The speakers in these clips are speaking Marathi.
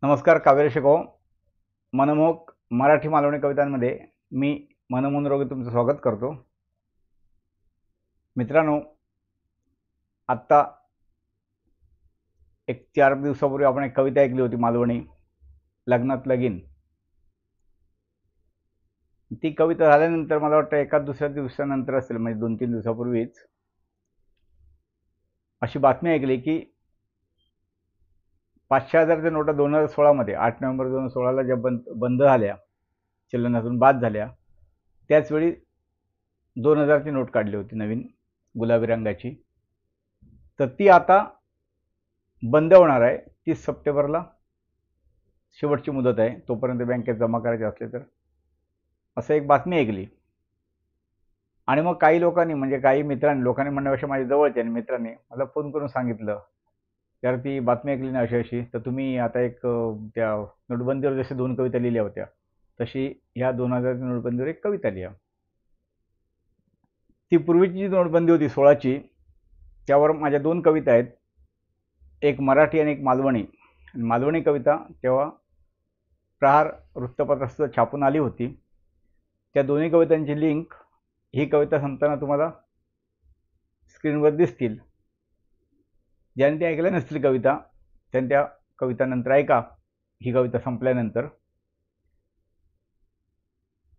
नमस्कार काव्य शिको मनमोहक मराठी मालवणी कवितांमध्ये मी मनमोहन रोगे तुमचं स्वागत करतो। मित्रांनो, आत्ता एक 4 दिवसापूर्वी आपण एक कविता ऐकली होती मालवणी, लग्नात लगीन। ती कविता झाल्यानंतर मला वाटतं एका दुसऱ्या दिवसानंतर असेल, म्हणजे 2-3 दिवसापूर्वीच अशी बातमी ऐकली की 500,000च्या नोटा 2016 मध्ये 8 नोव्हेंबर 2016ला ज्या बंद झाल्या, चलनातून बाद झाल्या, त्याचवेळी 2000ची नोट काढली होती नवीन गुलाबी रंगाची। तर ती आता बंद होणार आहे 30 सप्टेंबरला, शेवटची मुदत आहे, तोपर्यंत बँकेत जमा करायचे असले तर, असं एक बातमी ऐकली। आणि मग काही लोकांनी, म्हणजे काही मित्रांनी, लोकांनी म्हणण्यापेक्षा माझ्या जवळच्या मित्रांनी मला फोन करून सांगितलं, यार ती बातमी ऐकली ना अशी तर तुम्ही आता एक त्या नोटबंदीवर जसे 2 कविता लिहिल्या होत्या तशी ह्या 2000च्या नोटबंदीवर एक कविता लिहा। ती पूर्वीची जी नोटबंदी होती 16ची, त्यावर माझ्या 2 कविता आहेत, एक मराठी आणि एक मालवणी। मालवणी कविता तेव्हा प्रहार वृत्तपत्रात छापून आली होती। त्या दोन्ही कवितांची लिंक ही कविता संपताना तुम्हाला स्क्रीनवर दिसतील। ज्यांनी ते ऐकल्या नसतील कविता, त्यांनी त्या कवितानंतर ऐका, ही कविता संपल्यानंतर।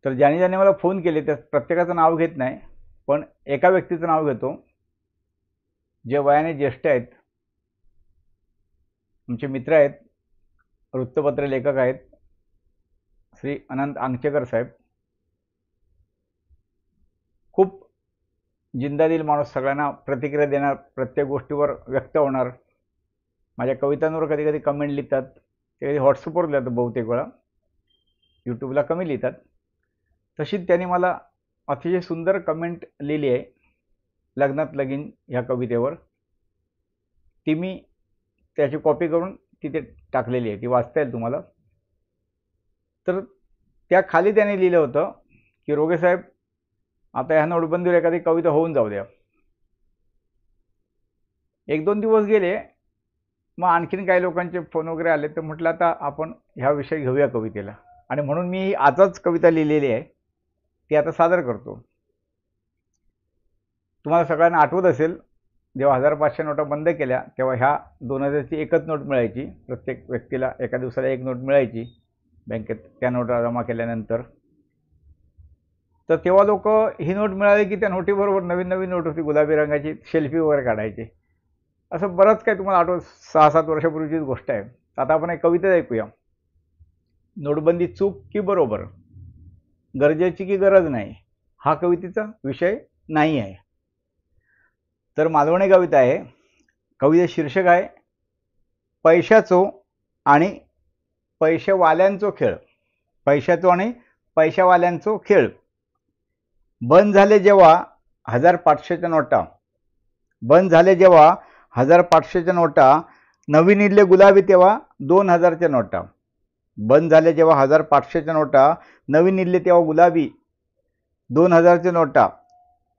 तर ज्याने ज्याने मला फोन केले त्या प्रत्येकाचं नाव घेत नाही, पण एका व्यक्तीचं नाव घेतो, जे वयाने ज्येष्ठ आहेत, आमचे मित्र आहेत, वृत्तपत्र लेखक आहेत, श्री अनंत अंगचेकर साहेब। खूप जिंदादिल माणूस, सगळ्यांना प्रतिक्रिया देणार, प्रत्येक गोष्टीवर व्यक्त होणार, माझ्या कवितांवर कधी कधी कमेंट लिहितात, ते कधी व्हॉट्सअपवर लिहितात, बहुतेक वेळा यूट्यूबला कमी लिहितात। तशीच त्यांनी मला अतिशय सुंदर कमेंट लिहिली आहे लग्नात लगीन ह्या कवितेवर। ती मी त्याची कॉपी करून तिथे टाकलेली आहे, ती वाचता येईल तुम्हाला। तर त्या खाली त्याने लिहिलं होतं की रोगे साहेब, आता ह्या नोटबंदीवर एखादी कविता होऊन जाऊ द्या। 1-2 दिवस गेले, मग आणखीन काही लोकांचे फोन वगैरे आले, तर म्हटलं आता आपण ह्या विषय घेऊया कवितेला, आणि म्हणून मी आजच कविता लिहिलेली आहे, ती आता सादर करतो। तुम्हाला सगळ्यांना आठवत असेल, जेव्हा 1500 नोटा बंद केल्या तेव्हा ह्या 2000ची एकच नोट मिळायची, प्रत्येक व्यक्तीला एका दिवसाला एक नोट मिळायची बँकेत, त्या नोटा जमा केल्यानंतर। तर तेव्हा लोक ही नोट मिळाली की त्या नोटीबरोबर नवीन नवीन नोट होती गुलाबी रंगाची, सेल्फी वगैरे काढायचे। असं बरंच काही तुम्हाला आठवत, 6-7 वर्षापूर्वीचीच गोष्ट आहे। आता आपण एक कविता ऐकूया, नोटबंदी चूक की बरोबर, गरजेची की गरज नाही, हा कवितेचा विषय नाही आहे। तर मालवणी कविता आहे, कविते शीर्षक आहे पैशाचो आणि पैशावाल्यांचो खेळ। पैशाचो आणि पैशावाल्यांचो खेळ। बंद झाले जेव्हा 1500च्या नोटा, बंद झाले जेव्हा 1500च्या नोटा, नवीन इल्ले गुलाबी तेव्हा 2000च्या नोटा। बंद झाले जेव्हा 1500च्या नोटा, नवीन इल्ले तेव्हा गुलाबी 2000च्या नोटा।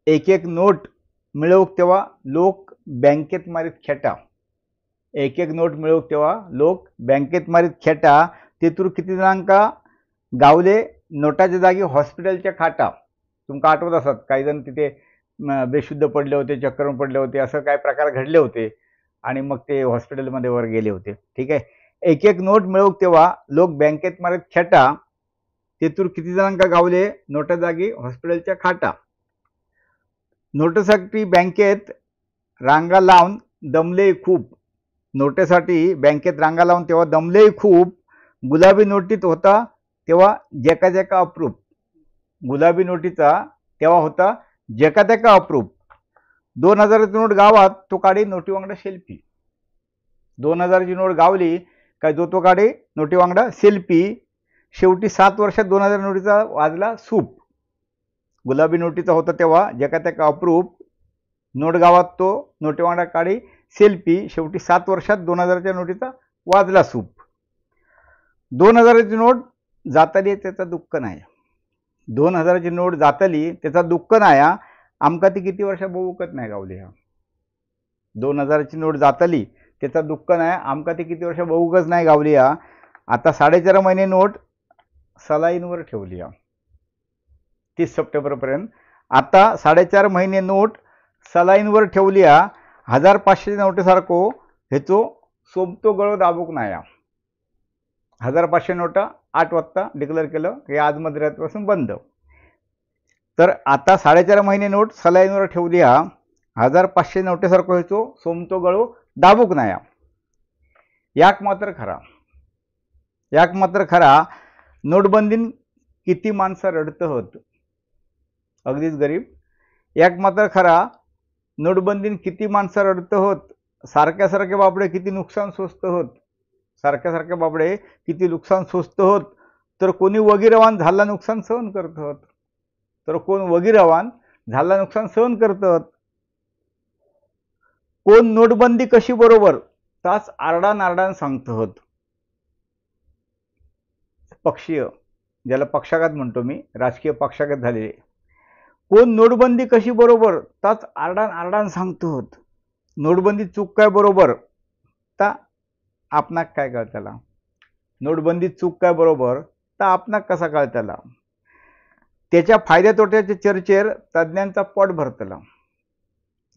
एक एक नोट मिळवूक तेव्हा लोक बँकेत मारीत खेटा। एक एक नोट मिळवूक तेव्हा लोक बँकेत मारीत खेटा। तेथून किती जणांका गावले नोटाच्या जागी हॉस्पिटलच्या खाटा। तुमका आठवत असत, काही जण तिथे बेशुद्ध पडले होते, चक्कर पडले होते, असं काय प्रकार घडले होते, आणि मग ते हॉस्पिटलमध्ये वर गेले होते। ठीक आहे, एक एक नोट मिळवूक तेव्हा लोक बँकेत मारीत खेटा। तेथून किती जणांका गावले नोटा जागी हॉस्पिटलच्या खाटा। नोटेसाठी बँकेत रांगा लावून दमले खूप, नोटेसाठी बँकेत रांगा लावून तेव्हा दमले खूप। गुलाबी नोटीत होता तेव्हा जेका जेका अप्रूप, गुलाबी नोटीचा तेव्हा होता जेका तेका अप्रूप। 2000ची नोट गावात तो काढी नोटी वांगडा सेल्फी। 2000ची नोट गावली काय जो तो काढी नोटी वांगडा सेल्फी। शेवटी 7 वर्षात 2000 नोटीचा वाजला सूप। गुलाबी नोटीचा होता तेव्हा जेका तेका अप्रूप, नोट गावात तो नोटी वांगडा काढी सेल्फी। शेवटी 7 वर्षात 2000च्या नोटीचा वाजला सूप। 2000ची नोट जातली त्याचा दुःख नाही, 2000ची नोट जातली त्याचा दुःख नाही, आमका ती किती वर्ष बघूकच नाही गावली। ह्या 2000ची नोट जातली त्याचा दुःख नाही, आमका ती किती वर्ष बघूकच नाही गावली। आता 4.5 महिने नोट सलाईनवर ठेवली आहे 30 सप्टेंबरपर्यंत. आता 4.5 महिने नोट सलाईनवर ठेवली आहे. 1500 नोटेसारखो हेचो सोमतो गळो दाबूक नाही. 1500 नोट 8 वाजता डिक्लेअर केलं हे आज मध्यरात्रीपासून बंद. तर आता 4.5 महिने नोट सलाईनवर ठेवली आहे. 1500 नोटेसारखो हेचो सोमतो गळो दाबूक नाही. याक मात्र खरा नोटबंदीन किती माणसं रडत होत, अगदीच गरीब. याक मात्र खरा नोटबंदीन किती माणसं रडत होत. सारखे बाबडे किती नुकसान सोसत होत. सारखे बाबडे किती नुकसान सोसत होत. तर कोणी वगीरवान झाला नुकसान सहन करत होत. कोण नोटबंदी कशी बरोबर तास आरडान सांगत होत. पक्षीय, ज्याला पक्षाघात म्हणतो मी, राजकीय पक्षाघात झालेले. कोण नोटबंदी कशी बरोबर ताच आरडान सांगत होत. नोटबंदी चूक काय बरोबर ता आपणाक काय कळतला. नोटबंदी चूक काय बरोबर ता आपणाक कसा कळतला. त्याच्या फायद्या तोट्याच्या चर्चेर तज्ञांचा पोट भरतला.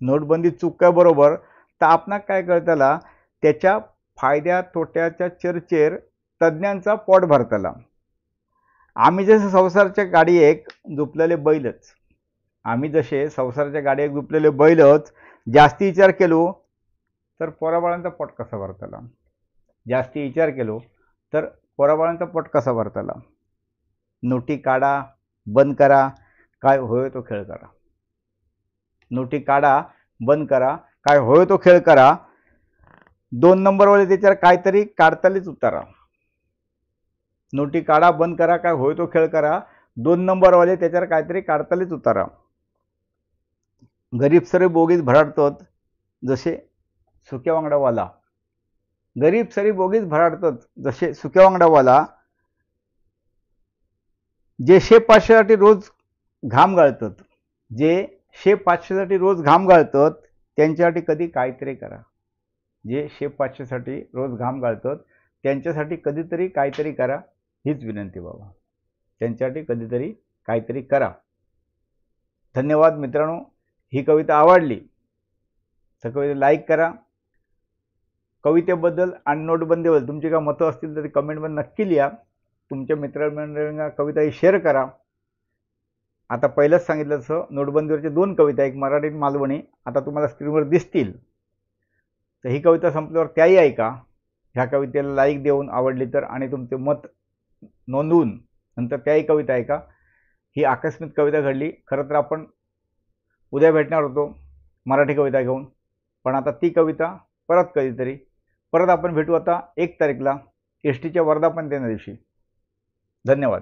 नोटबंदी चूक काय बरोबर ता आपणाक काय कळतला. त्याच्या फायद्या तोट्याच्या चर्चेर तज्ञांचा पोट भरतला. आम्ही जसे संसाराच्या गाडयेक झुपलेले बैलच जास्ती विचार केलो तर पोराबाळांचा पोट कसा भरतला. नोटी काढा, बंद करा, काय होय तो खेळ करा. नोटी काढा, बंद करा, काय होय तो खेळ करा. 2 नंबरवाले त्याच्यावर काहीतरी काढतालीच उतारा. नोटी काढा, बंद करा, काय होय तो खेळ करा. 2 नंबरवाले त्याच्यावर काहीतरी काढतालीच उतारा. गरीब सरी बोगीच भराडतात जसे सुक्या वांगडावाला. जे 500साठी रोज घाम गाळतात, त्यांच्यासाठी कधी काहीतरी करा. त्यांच्यासाठी कधीतरी काहीतरी करा हीच विनंती बाबा. त्यांच्यासाठी कधीतरी काहीतरी करा. धन्यवाद मित्रांनो. ही कविता आवडली तर कविता लाईक करा. कवितेबद्दल आणि नोटबंदीबद्दल तुमची काय मतं असतील तर कमेंटमध्ये नक्की लिहा. तुमच्या मित्रमंडळींना कविता ही शेअर करा. आता पहिलंच सांगितलं तसं नोटबंदीवरच्या 2 कविता, एक मराठी आणि मालवणी, आता तुम्हाला स्क्रीनवर दिसतील. तर ही कविता संपल्यावर त्याही ऐका. ह्या कवितेला लाईक देऊन आवडली तर आणि तुमचे मत नोंदवून नंतर त्याही कविता ऐका. ही आकस्मिक कविता घडली. खरं तर आपण उद्या भेटणार होतो मराठी कविता घेऊन, पण आता ती कविता परत आपण भेटू आता 1 तारीखला एसटीच्या वर्धापन दिना दिवशी. धन्यवाद.